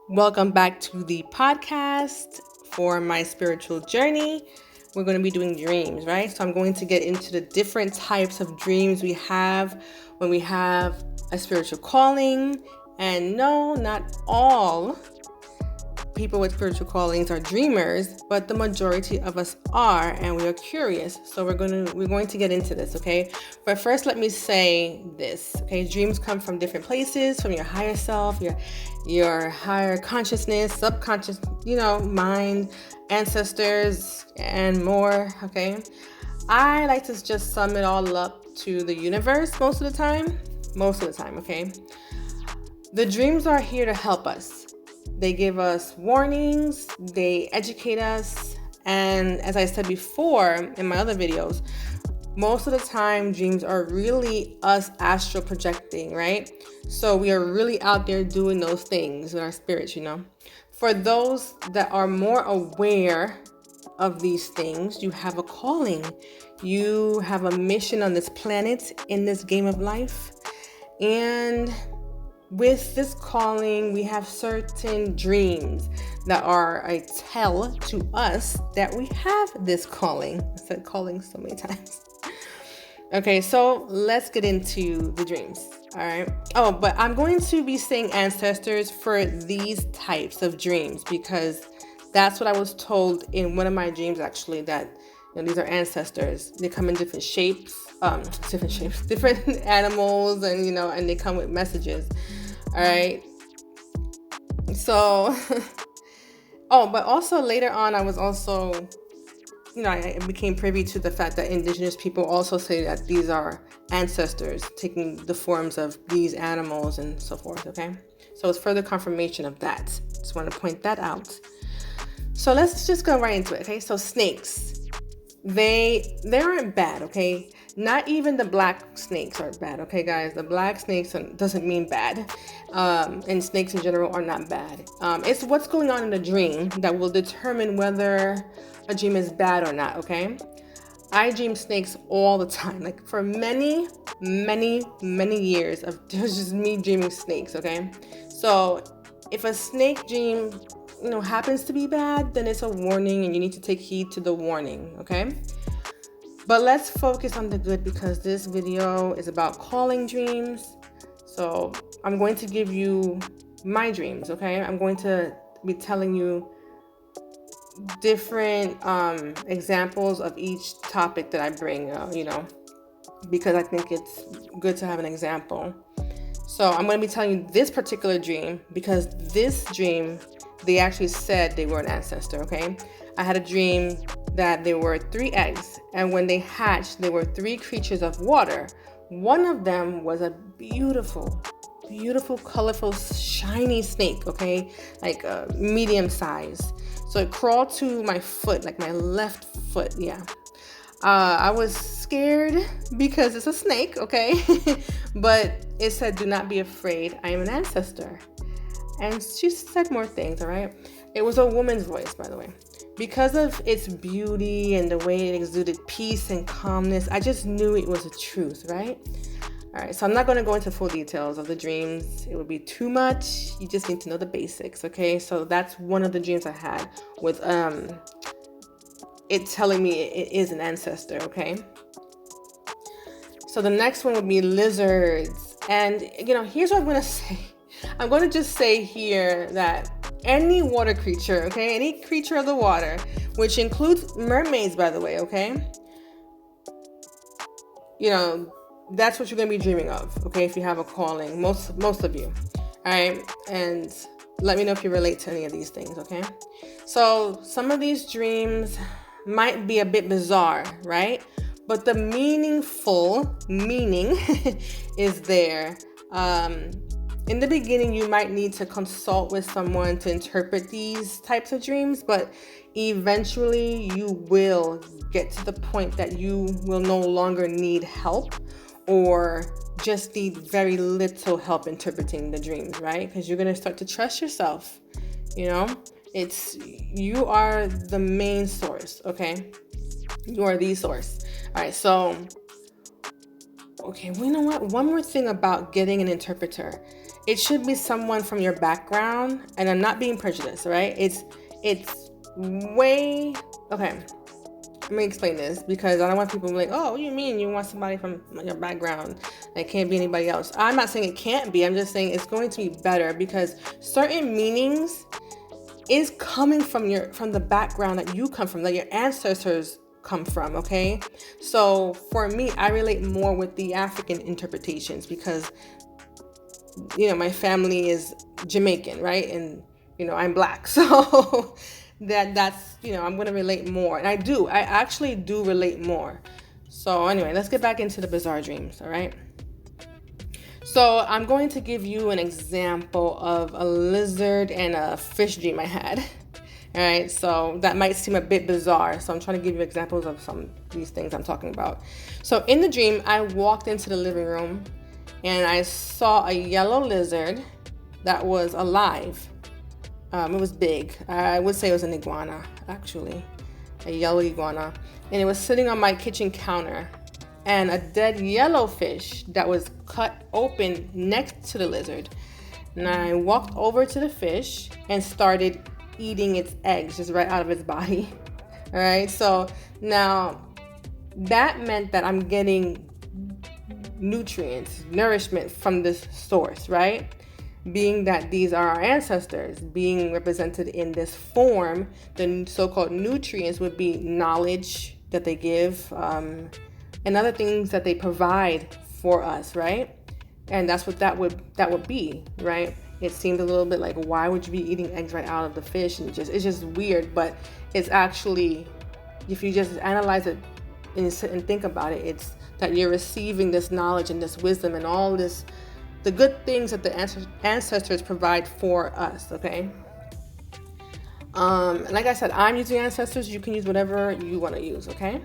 Welcome back to the podcast for my spiritual journey. We're going to be doing dreams, right? So I'm going to get into the different types of dreams we have when we have a spiritual calling. And no, not all people with spiritual callings are dreamers, but the majority of us are, and we are curious. So we're going to get into this, okay? But first, let me say this, okay? Dreams come from different places, from your higher self, your higher consciousness, subconscious, mind, ancestors, and more, okay? I like to just sum it all up to the universe most of the time, okay? The dreams are here to help us. They give us warnings, they educate us, and as I said before in my other videos, most of the time dreams are really us astral projecting, right? So we are really out there doing those things with our spirits, For those that are more aware of these things, you have a calling. You have a mission on this planet, in this game of life. And with this calling, we have certain dreams that are a tell to us that we have this calling. I said calling so many times. Okay, so let's get into the dreams. All right. Oh, but I'm going to be saying ancestors for these types of dreams because that's what I was told in one of my dreams, actually, that these are ancestors. They come in different shapes, different animals, and they come with messages. All right. So, but also later on, I was also, I became privy to the fact that indigenous people also say that these are ancestors taking the forms of these animals and so forth. Okay. So it's further confirmation of that. Just want to point that out. So let's just go right into it. Okay. So snakes, they aren't bad. Okay. Not even the black snakes are bad, okay, guys? The black snakes doesn't mean bad, and snakes in general are not bad. It's what's going on in the dream that will determine whether a dream is bad or not, okay? I dream snakes all the time, like for many, many, many years of just me dreaming snakes, okay? So if a snake dream, happens to be bad, then it's a warning and you need to take heed to the warning, okay? But let's focus on the good because this video is about calling dreams. So I'm going to give you my dreams, okay? I'm going to be telling you different examples of each topic that I bring, because I think it's good to have an example. So I'm going to be telling you this particular dream because this dream, they actually said they were an ancestor, okay? I had a dream that there were 3 eggs, and when they hatched, there were 3 creatures of water. One of them was a beautiful, colorful, shiny snake, okay? Like medium size. So it crawled to my foot, like my left foot, yeah. I was scared because it's a snake, okay? But it said, do not be afraid, I am an ancestor. And she said more things, all right? It was a woman's voice, by the way. Because of its beauty and the way it exuded peace and calmness, I just knew it was the truth, right? All right, so I'm not going to go into full details of the dreams. It would be too much. You just need to know the basics, okay? So that's one of the dreams I had with it telling me it is an ancestor, okay? So the next one would be lizards. And, here's what I'm going to say. I'm going to just say here that any water creature, okay, any creature of the water, which includes mermaids, by the way, okay, that's what you're going to be dreaming of, okay, if you have a calling, most of you, all right, and let me know if you relate to any of these things, okay? So some of these dreams might be a bit bizarre, right? But the meaning is there. In the beginning, you might need to consult with someone to interpret these types of dreams, but eventually you will get to the point that you will no longer need help or just need very little help interpreting the dreams, right? Because you're going to start to trust yourself, you are the main source, okay? You are the source. All right, so, okay, well, you know what? One more thing about getting an interpreter it should be someone from your background, and I'm not being prejudiced, right? It's way, okay, let me explain this, because I don't want people to be like, oh, what do you mean you want somebody from your background? It can't be anybody else. I'm not saying it can't be. I'm just saying it's going to be better, because certain meanings is coming from the background that you come from, that your ancestors come from, okay? So for me, I relate more with the African interpretations, because my family is Jamaican, right? And I'm black, so that's I'm gonna relate more, and I actually do relate more. So anyway, let's get back into the bizarre dreams. All right, so I'm going to give you an example of a lizard and a fish dream I had. All right, so that might seem a bit bizarre, so I'm trying to give you examples of some of these things I'm talking about. So in the dream, I walked into the living room and I saw a yellow lizard that was alive. It was big. I would say it was an iguana, actually, a yellow iguana. And it was sitting on my kitchen counter. And a dead yellow fish that was cut open next to the lizard. And I walked over to the fish and started eating its eggs just right out of its body. All right, so now that meant that I'm getting nutrients, nourishment from this source, right? Being that these are our ancestors being represented in this form, the so-called nutrients would be knowledge that they give, and other things that they provide for us, right? And that's what that would be, right? It seemed a little bit like, why would you be eating eggs right out of the fish? And it's just weird, but it's actually, if you just analyze it and sit and think about it, it's that you're receiving this knowledge and this wisdom and all this, the good things that the ancestors provide for us, okay? Like I said, I'm using ancestors. You can use whatever you want to use, okay?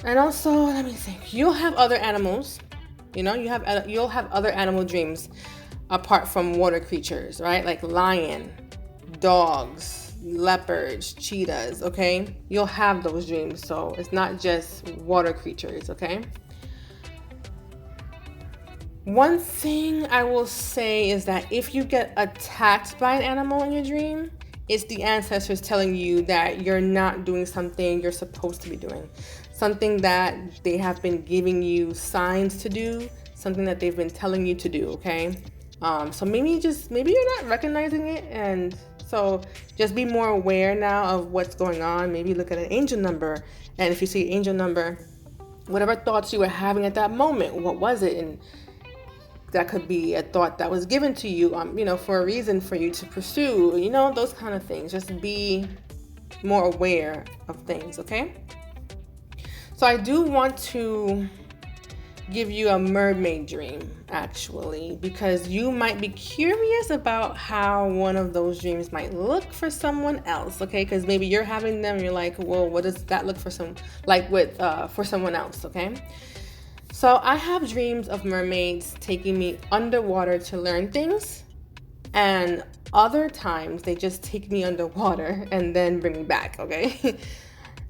And also, let me think. You'll have other animals. You'll have other animal dreams apart from water creatures, right? Like lion, dogs, leopards, cheetahs, okay? You'll have those dreams, so it's not just water creatures, okay? One thing I will say is that if you get attacked by an animal in your dream, it's the ancestors telling you that you're not doing something you're supposed to be doing. Something that they have been giving you signs to do, something that they've been telling you to do, okay? So maybe you're not recognizing it, and so just be more aware now of what's going on. Maybe look at an angel number, and if you see an angel number, whatever thoughts you were having at that moment, what was it? And that could be a thought that was given to you, for a reason for you to pursue, those kind of things. Just be more aware of things, okay? So I do want to give you a mermaid dream, actually, because you might be curious about how one of those dreams might look for someone else, okay? Because maybe you're having them and you're like, well, what does that look for for someone else, okay? So I have dreams of mermaids taking me underwater to learn things, and other times they just take me underwater and then bring me back, okay?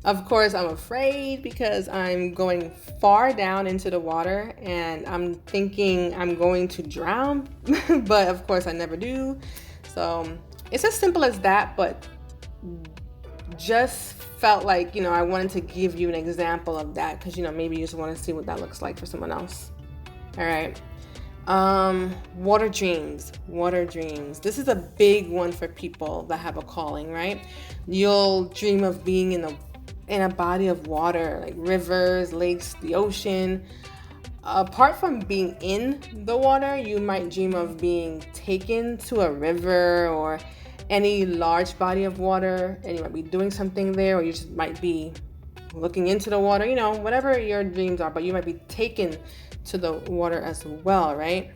Of course, I'm afraid because I'm going far down into the water and I'm thinking I'm going to drown, but of course I never do. So it's as simple as that, but just felt like, I wanted to give you an example of that because, maybe you just want to see what that looks like for someone else. All right. Water dreams. This is a big one for people that have a calling, right? You'll dream of being in a body of water, like rivers, lakes, the ocean. Apart from being in the water, you might dream of being taken to a river or any large body of water, and you might be doing something there, or you just might be looking into the water, whatever your dreams are, but you might be taken to the water as well, right?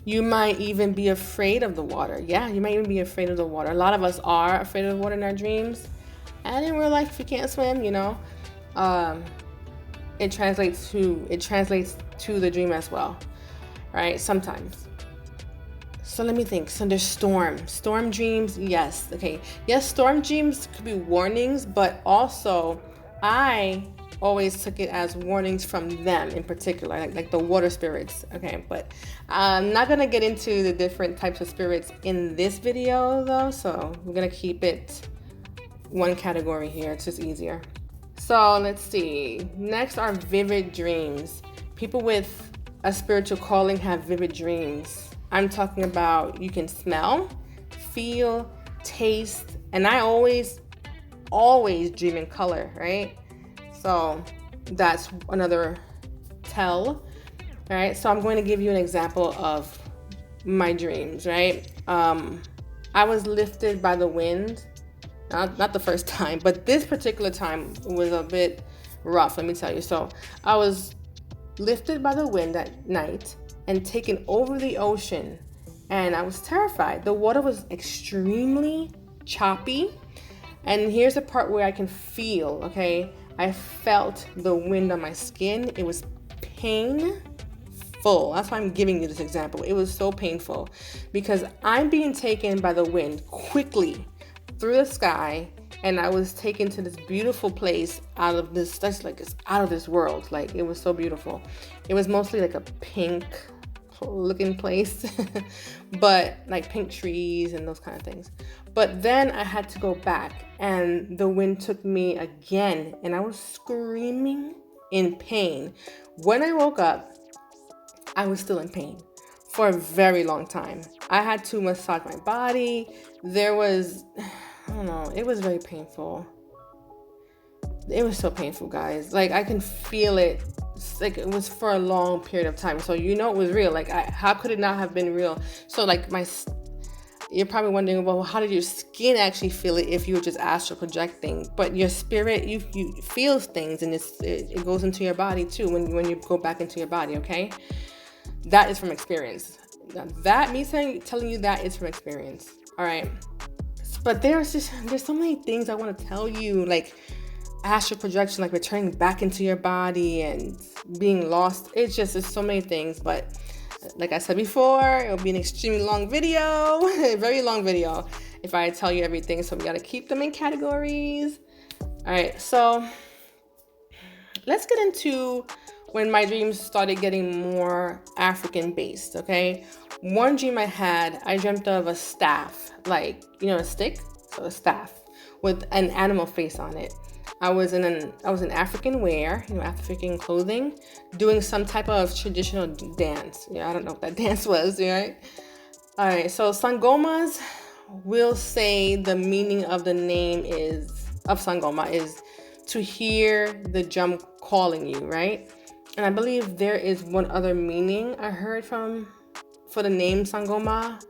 You might even be afraid of the water. Yeah, you might even be afraid of the water. A lot of us are afraid of the water in our dreams. And in real life, if you can't swim, it translates to the dream as well, right? Sometimes. So let me think. So there's storm dreams. Yes. Okay. Yes. Storm dreams could be warnings, but also I always took it as warnings from them in particular, like the water spirits. Okay, but I'm not gonna get into the different types of spirits in this video though, so we're gonna keep it one category here. It's just easier. So let's see. Next are vivid dreams. People with a spiritual calling have vivid dreams. I'm talking about you can smell, feel, taste, and I always dream in color, right? So that's another tell. All right, so I'm going to give you an example of my dreams, right? I was lifted by the wind. Not the first time, but this particular time was a bit rough, let me tell you. So I was lifted by the wind at night and taken over the ocean, and I was terrified. The water was extremely choppy, and here's the part where I can feel, okay? I felt the wind on my skin. It was painful. That's why I'm giving you this example. It was so painful because I'm being taken by the wind quickly through the sky, and I was taken to this beautiful place out of this, that's like it's out of this world. Like, it was so beautiful. It was mostly like a pink looking place, but like pink trees and those kind of things. But then I had to go back, and the wind took me again, and I was screaming in pain. When I woke up, I was still in pain for a very long time. I had to massage my body. There was, I don't know, it was very painful. It was so painful, guys. Like, I can feel it. Like, it was for a long period of time. So, you know, it was real. Like, how could it not have been real? So, like, you're probably wondering, well, how did your skin actually feel it if you were just astral projecting? But your spirit, you feels things, and it goes into your body too when you go back into your body, okay? That is from experience. That, me telling you that is from experience. All right. But there's so many things I want to tell you, like astral projection, like returning back into your body and being lost. It's so many things. But like I said before, it'll be an extremely long video, a very long video if I tell you everything. So we got to keep them in categories. All right. So let's get into when my dreams started getting more African based, okay? One dream I had, I dreamt of a staff, like, you know, a stick, so a staff with an animal face on it. I was in African wear, you know, African clothing, doing some type of traditional dance. Yeah, I don't know what that dance was, right? All right, so Sangomas will say the meaning of the name of Sangoma is to hear the drum calling you, right? And I believe there is one other meaning I heard for the name Sangoma,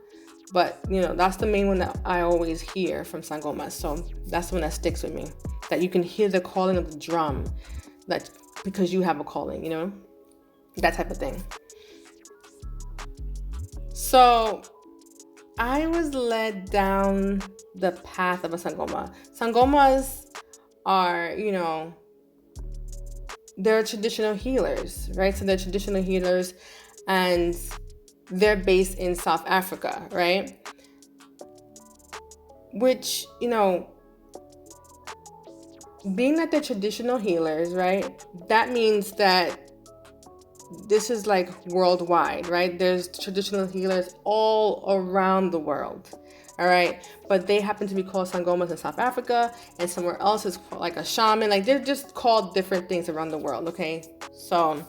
but you know, that's the main one that I always hear from Sangoma. So that's the one that sticks with me, that you can hear the calling of the drum, that because you have a calling, you know, that type of thing. So I was led down the path of a Sangoma. Sangomas are, you know, they're traditional healers, right? So they're traditional healers, and they're based in South Africa, right? Which, you know, being that they're traditional healers, right? That means that this is like worldwide, right? There's traditional healers all around the world, all right? But they happen to be called Sangomas in South Africa, and somewhere else is called like a shaman. Like, they're just called different things around the world, okay? So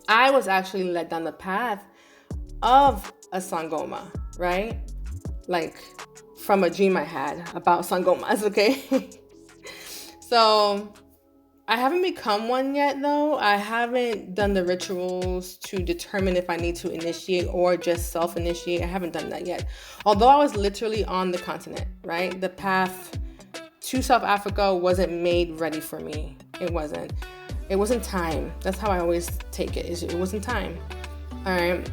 I was actually led down the path of a Sangoma, right? Like, from a dream I had about Sangomas, okay? So I haven't become one yet, though. I haven't done the rituals to determine if I need to initiate or just self-initiate. I haven't done that yet. Although I was literally on the continent, right? The path to South Africa wasn't made ready for me. It wasn't. It wasn't time. That's how I always take it. It wasn't time. All right.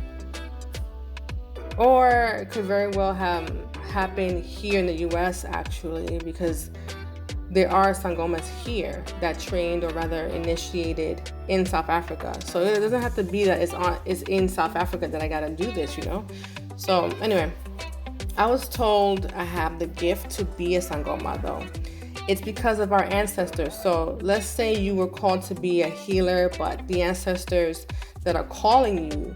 Or it could very well have happened here in the U.S. actually, because there are Sangomas here that trained, or rather initiated, in South Africa. So it doesn't have to be that it's in South Africa that I gotta do this, you know? So anyway, I was told I have the gift to be a Sangoma though. It's because of our ancestors. So let's say you were called to be a healer, but the ancestors that are calling you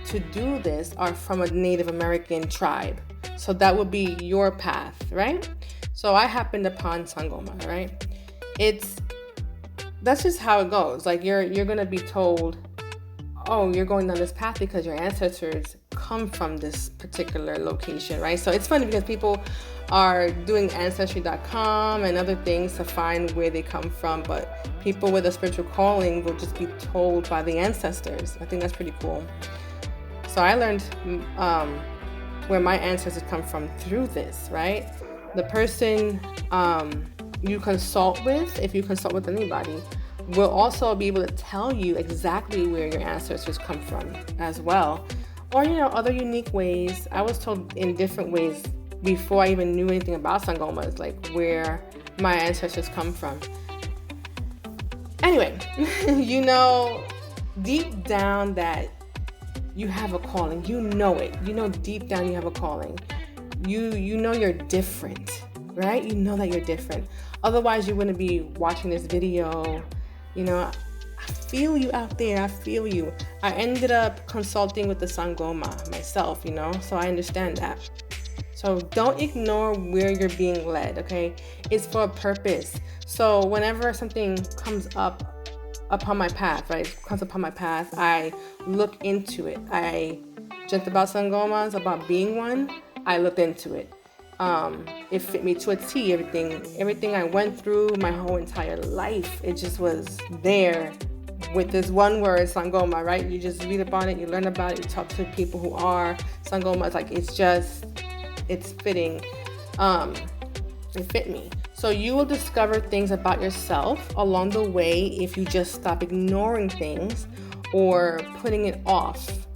to do this are from a Native American tribe. So that would be your path, right? So I happened upon Sangoma, right? That's just how it goes. Like you're gonna be told, oh, you're going down this path because your ancestors come from this particular location, right? So it's funny because people are doing ancestry.com and other things to find where they come from, but people with a spiritual calling will just be told by the ancestors. I think that's pretty cool. So I learned where my ancestors come from through this, right? The person you consult with, if you consult with anybody, will also be able to tell you exactly where your ancestors come from as well. Or, other unique ways. I was told in different ways before I even knew anything about Sangomas, like where my ancestors come from. Anyway, deep down that you have a calling. You know it. Deep down you have a calling. You know you're different, right? You know that you're different. Otherwise, you wouldn't be watching this video. I feel you out there. I feel you. I ended up consulting with the Sangoma myself, so I understand that. So don't ignore where you're being led, okay? It's for a purpose. So whenever something comes upon my path, right? I look into it. I just about Sangomas, about being one, I looked into it. It fit me to a T. Everything I went through my whole entire life, it just was there with this one word, Sangoma, right? You just read about it, you learn about it, you talk to people who are Sangoma. It's like, it's fitting. It fit me. So you will discover things about yourself along the way if you just stop ignoring things or putting it off,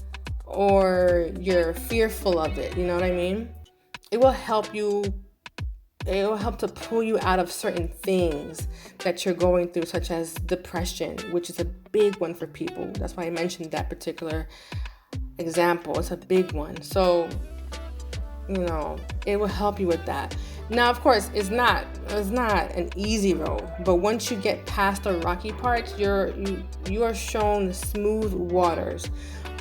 or you're fearful of it. You know what I mean? It will help to pull you out of certain things that you're going through, such as depression, which is a big one for people. That's why I mentioned that particular example. It's a big one. So, it will help you with that. Now, of course, it's not an easy road, but once you get past the rocky parts, you are shown smooth waters.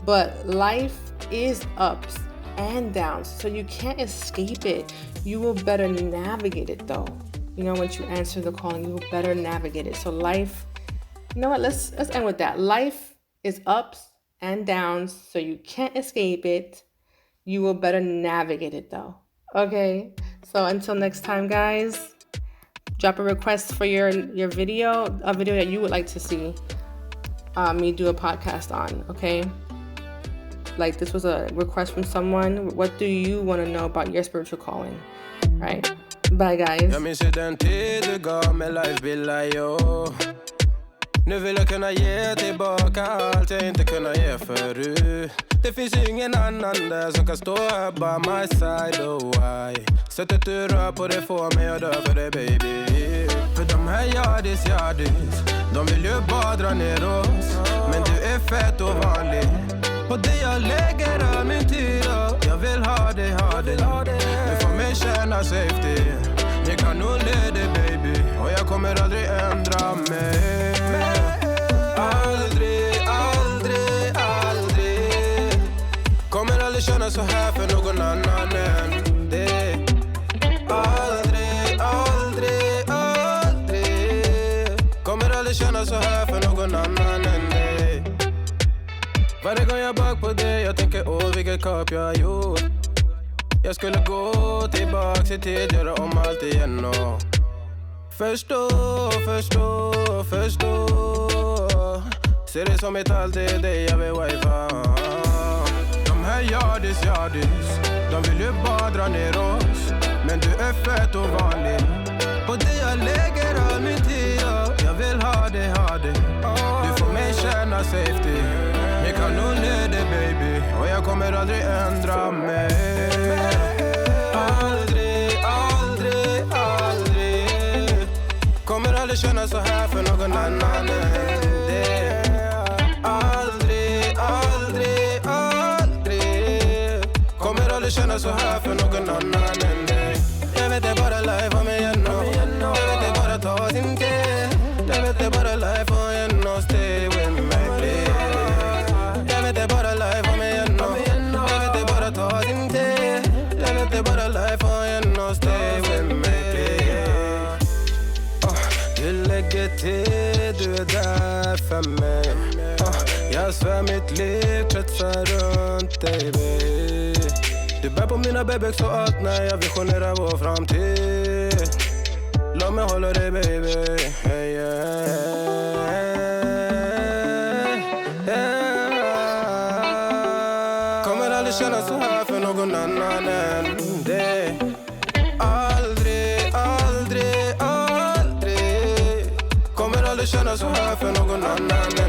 But life is ups and downs, so you can't escape it. You will better navigate it though. Once you answer the calling, you will better navigate it. So life, let's end with that. Life is ups and downs, so you can't escape it. You will better navigate it though. Okay, so until next time, guys, drop a request for your video, a video that you would like to see me do a podcast on, okay? Like, this was a request from someone. What do you want to know about your spiritual calling? Right? Bye, guys. Jag minns den tid du gav mig life-bilder, jo. Nu vill jag kunna ge tillbaka allt jag inte kunna ge förut. Det finns ingen annan där som kan stå här by my side, oh why. Sättet du rör på det får mig att dö för dig, baby. För de här yardis, de vill ju bara dra ner oss. Men du är fett och vanlig. På det jag lägger all min tid, jag vill ha dig. Du får mig känna safety. Det kan nog leda, baby. Och jag kommer aldrig ändra mig. Aldrig kommer aldrig känna så här för någon annan än dig. Aldrig kommer aldrig känna så här för någon annan än dig. Varje gång jag bak på dig, jag tänker vilket kap jag har gjort. Jag skulle gå tillbaks i tid, göra om allt igen och förstå. Ser det som ett allt, det är dig jag vill wifa. De här yardis, de vill ju bara dra ner oss. Men du är fett och vanlig. På det jag lägger all min tid, jag vill ha dig. Du får mig känna safety. Jag kan nog leda, baby. Och jag kommer aldrig ändra mig. Aldrig kommer aldrig känna så här för någon annan än dig. Aldrig kommer aldrig känna så här för någon annan än dig. Jag vet det bara live om igen. Jag vet det bara ta sin tid. Lev inte bara life och en stay with me please. Du lägger till, du är där för mig. Jag svär mitt liv kretsar runt dig baby. Du bär på mina bebek så att när jag visionerar vår framtid. Låt mig hålla dig baby, hey, yeah. Kommer aldrig känna så här för någon annan än dig. Aldrig, aldrig, aldrig. Kommer aldrig känna så här för någon annan än